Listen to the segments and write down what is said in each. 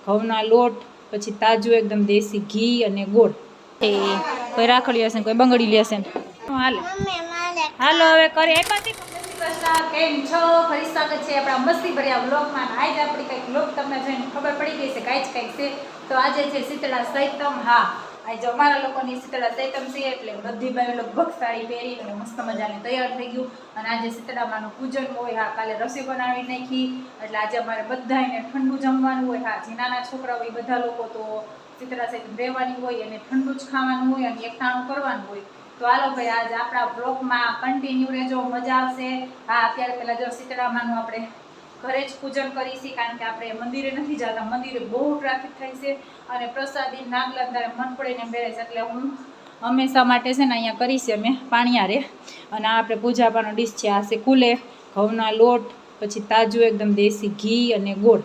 ઘઉંના લોટ, પછી તાજું એકદમ દેશી ઘી અને ગોળ. કોઈ રાખડી હશે ને કોઈ બંગડી લેશે ને હાલે. હાલો હવે કરી આપ્યા. કેમ છો? ફરી સ્વાગત છે આપણા મસ્તી ભર્યા વ્લોગમાં. આજે આપણી કંઈક વ્લોગ તમને જોઈને ખબર પડી ગઈ છે કાંઈ જ કંઈક છે. તો આજે છે શીતળા સૈતમ. હા, આજે અમારા લોકોની શીતળા સૈતમ છે એટલે બધી બાઈ લગભગ સાડી પહેરી અને મસ્ત મજાની તૈયાર થઈ ગયું. અને આજે શીતળામાનું પૂજન હોય. હા, કાલે રસોઈ બનાવી નાખી એટલે આજે અમારે બધાને ઠંડુ જમવાનું હોય. હા, જે નાના છોકરા હોય બધા લોકો તો શીતળા સૈતમ રહેવાની હોય અને ઠંડુ જ ખાવાનું હોય અને એકટાણું કરવાનું હોય. તો હાલો ભાઈ આજે આપણા બ્લોગમાં કન્ટિન્યુ રહેજો, મજા આવશે. હા, અત્યારે પહેલાં જો શીતળામાનું આપણે ઘરે જ પૂજન કરીશી કારણ કે આપણે મંદિરે નથી જતા. મંદિરે બહુ ટ્રાફિક થાય છે અને પ્રસાદી નાગલા તારે મન પડે ને બેરે છે એટલે હું હંમેશા માટે છે ને અહીંયા કરીશ અમે પાણીયારે. અને આ આપણે પૂજાપાનો ડીશ છે. આ છે કુલે, ઘઉંના લોટ, પછી તાજું એકદમ દેશી ઘી અને ગોળ,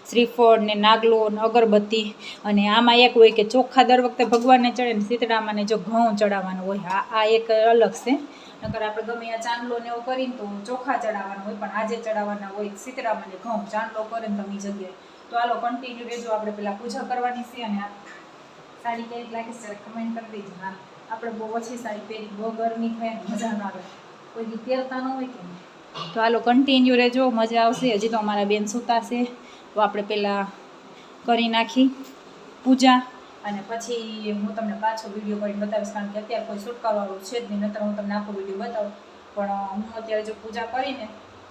શ્રીફળ ને નાગલો ને અગરબત્તી. અને આમાં એક હોય કે ચોખા દર વખતે ભગવાનને ચડે ને શીતળામાં ને જો ઘઉં ચડાવવાનું હોય. આ એક અલગ છે. નકર આપણે ગમે આ ચાંદલો ને એવું કરીને તો ચોખા ચડાવવાનું હોય, પણ આજે ચડાવવાના હોય શીતળામાં ને ઘઉં. ચાંદલો કરે ને તમે જગ્યાએ. તો હાલો કન્ટિન્યુ રહેજો. આપણે પેલા પૂજા કરવાની છે. અને આ સાડી કેવી લાગે છે કમેન્ટ કરી દેજો. હા, આપણે બહુ ઓછી સાડી પહેરી, બહુ ગરમી થાય ને મજા ના આવે, કોઈ દી પહેરતા ન હોય કે નહીં. તો હાલો કન્ટિન્યુ રહેજો, મજા આવશે. હજી તો અમારા બેન સૂતા છે તો આપણે પહેલાં કરી નાખી પૂજા અને પછી હું તમને પાછો વિડીયો કરીને બતાવીશ કારણ કે અત્યારે કોઈ છુટકારવાળું છે જ નહીં. નતર હું તમને આખો વિડીયો બતાવું, પણ હું અત્યારે જો પૂજા કરીને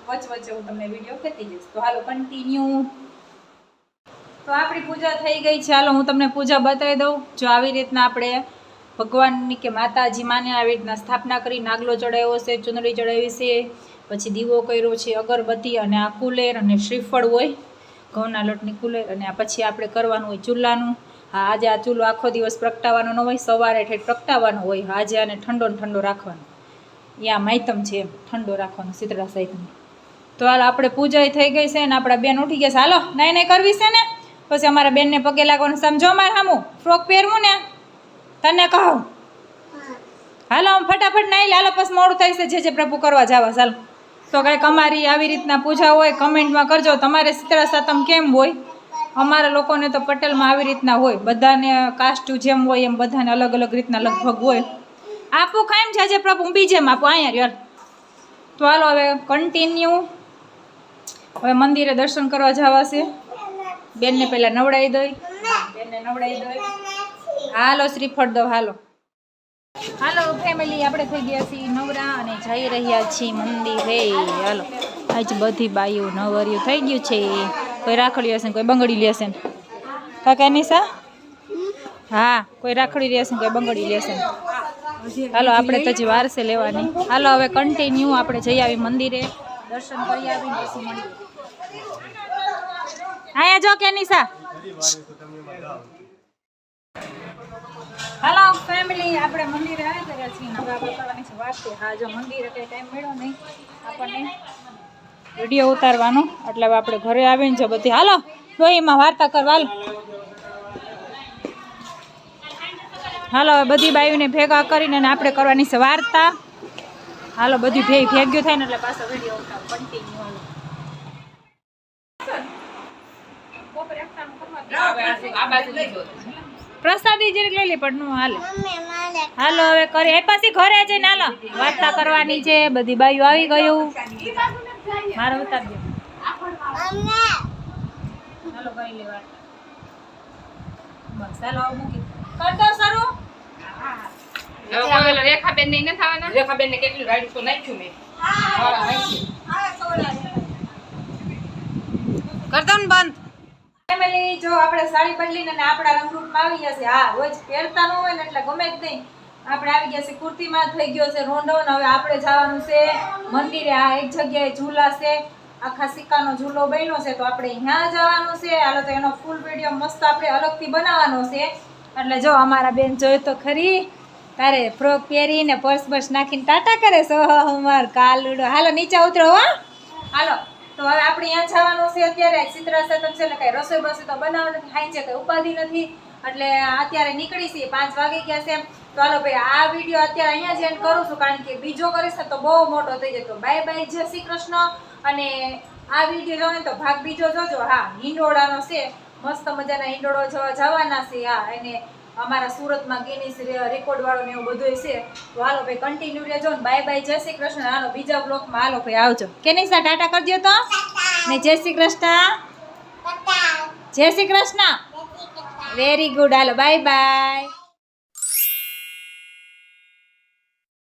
વચ્ચે હું તમને વિડીયો કહેતી જઈશ. તો હાલો કન્ટિન્યુ. તો આપણી પૂજા થઈ ગઈ છે. હાલો હું તમને પૂજા બતાવી દઉં. જો આવી રીતના આપણે ભગવાનની કે માતાજી માને આવી રીતના સ્થાપના કરી, નાગલો ચડાવ્યો છે, ચુંદડી ચડાવી છે, પછી દીવો કર્યો છે, અગરબત્તી અને આ કુલેર અને શ્રીફળ હોય, ઘઉંના લોટની કુલેર. અને આ પછી આપણે કરવાનું હોય ચૂલાનું. હા, આજે આ ચૂલો આખો દિવસ પ્રગટાવવાનો ન હોય, સવારે ઠેઠ પ્રગટાવવાનો હોય. આજે આને ઠંડો ને ઠંડો રાખવાનો. યા માયતમ છે એમ ઠંડો રાખવાનો શીતળા સૈતમ. તો હાલ આપણે પૂજા થઈ ગઈ છે ને આપણા બેન ઉઠી ગયા છે. હાલો નાઈ નાઈ કરવી છે ને પછી અમારા બેનને પગે લાગવાનું. સમજો મારે સામું ફ્રોક પહેરવું ને તને કહું. હાલો આમ ફટાફટ નાઈ લે. હાલો પછી મોડું થાય છે જે પ્રભુ કરવા જવા. ચાલો તો કંઈક અમારી આવી રીતના પૂજા હોય કમેન્ટમાં કરજો. તમારે શીતળા સાતમ કેમ હોય? અમારા લોકોને તો પટેલમાં આવી રીતના હોય. બધાને કાસ્ટુ જેમ હોય એમ બધાને અલગ અલગ રીતના લગભગ હોય. આપું ખાઈમ છે જે પ્રભુ ઊંભી જેમ આપું અહીંયા યાર. તો હાલો હવે કન્ટિન્યુ. હવે મંદિરે દર્શન કરવા જવા છે. બેનને પહેલાં નવડાવી દઈ. બેનને નવડાવી દઈ. હાલો શ્રીફળ દો. હાલો હાલો ફેમિલી, આપણે થઈ ગયા છીએ નવરા અને જઈ રહ્યા છીએ મંદિરે. હાલો આજ બધી બાઈઓ નવરિયું થઈ ગયું છે. કોઈ રાખડી હશે ને કોઈ બંગડી લેશે ને કાકા નિશા. હા, કોઈ રાખડી લેશે ને કોઈ બંગડી લેશે ને. હાલો આપણે તો હજી વાર છે લેવાની. હાલો હવે કન્ટિન્યુ આપણે જઈ આવી મંદિરે, દર્શન કરી આવીને પછી મળીએ. આયા જો કે નિશા. હાલો ફેમિલી, આપણે મંદિરે આવી ગયા છીએ. હવે આપણે કરવાની છે વાર્તા. હા, જો મંદિરે કંઈ ટાઈમ મળ્યો નહીં આપણને વિડીયો ઉતારવાનો એટલે હવે આપણે ઘરે આવીને જો બધી હાલો ડોહીમાં વાર્તા કરવા. હાલો હવે બધી બાયુને ભેગા કરીને આપણે કરવાની છે વાર્તા. હાલો બધી ભેગ્યું થાય ને એટલે પાછો વિડીયો ઉતારો કન્ટિન્યુ. પ્રસાદી જે લઈ લે પણ નો હાલે. હાલો હવે કરી પછી ઘરે જઈને હાલો વાર્તા કરવાની છે. બધી બાઈઓ આવી ગયું. મારો ઉતાર દે. હાલો કરી લે વાર્તા. બસ હાલો મૂકી કર દો શરૂ. હવે રેખાબેન ને ન થવાના. રેખાબેન ને કેટલી રાઈડ તો નાખ્યું મેં. કર દો ને બંધ. ફેમિલી જો આપણે સાડી બદલીને અને આપણા રંગરૂપમાં આવી ગયા છે. હા, રોજ પહેરતા ન હોય ને એટલે ગમે જ નહીં. આપણે આવી ગયા છે કુર્તીમાં થઈ ગયો છે રોંડો. હવે આપણે જવાનું છે મંદિરે. આ એક જગ્યાએ ઝૂલા છે, આખા સિક્કાનો ઝૂલો બન્યો છે તો આપણે અહીંયા જવાનું છે. હાલો તો એનો ફૂલ વિડીયો મસ્ત આપણે અલગથી બનાવવાનો છે. એટલે જો અમારા બેન જોઈ તો ખરી, તારે ફ્રોક પહેરીને પર્સ બર્સ નાખીને ટાટા કરે છે. અમાર કાલુડો. હાલો નીચે ઉતરો. હાલો તો હવે આપણે અહીંયા જવાનું છે. અત્યારે શીતળા સાતમ છે એટલે કઈ રસોઈ બસોઈ તો બનાવવા નથી, ખાઈ છે કઈ ઉપાધિ નથી એટલે અત્યારે નીકળી છીએ. 5 વાગી ગયા છે. તો હાલો ભાઈ આ વિડીયો અત્યારે અહીંયા જ એન્ડ કરું છું કારણ કે બીજો કરીશ ને તો બહુ મોટો થઈ જતો. બાય બાય, જય શ્રી કૃષ્ણ. અને આ વિડીયો જોવો ને તો ભાગ બીજો જોજો. હા, હિંડોળાનો છે મસ્ત મજાના ઈંડોળો જોવા જવાના છે. હા, અને અમારા સુરતમાં ગિનિસ રેકોર્ડ વાળો ને એવું બધું છે. તો હાલો ભાઈ કન્ટિન્યુ રહેજો ને. બાય બાય, જય શ્રી કૃષ્ણ. હાલો બીજા બ્લોગમાં હાલો ભાઈ આવજો. કે નહીં સા ટાટા કરજો તો ને જય શ્રી કૃષ્ણ. જય શ્રી કૃષ્ણ. Very good. હાલો બાય બાય.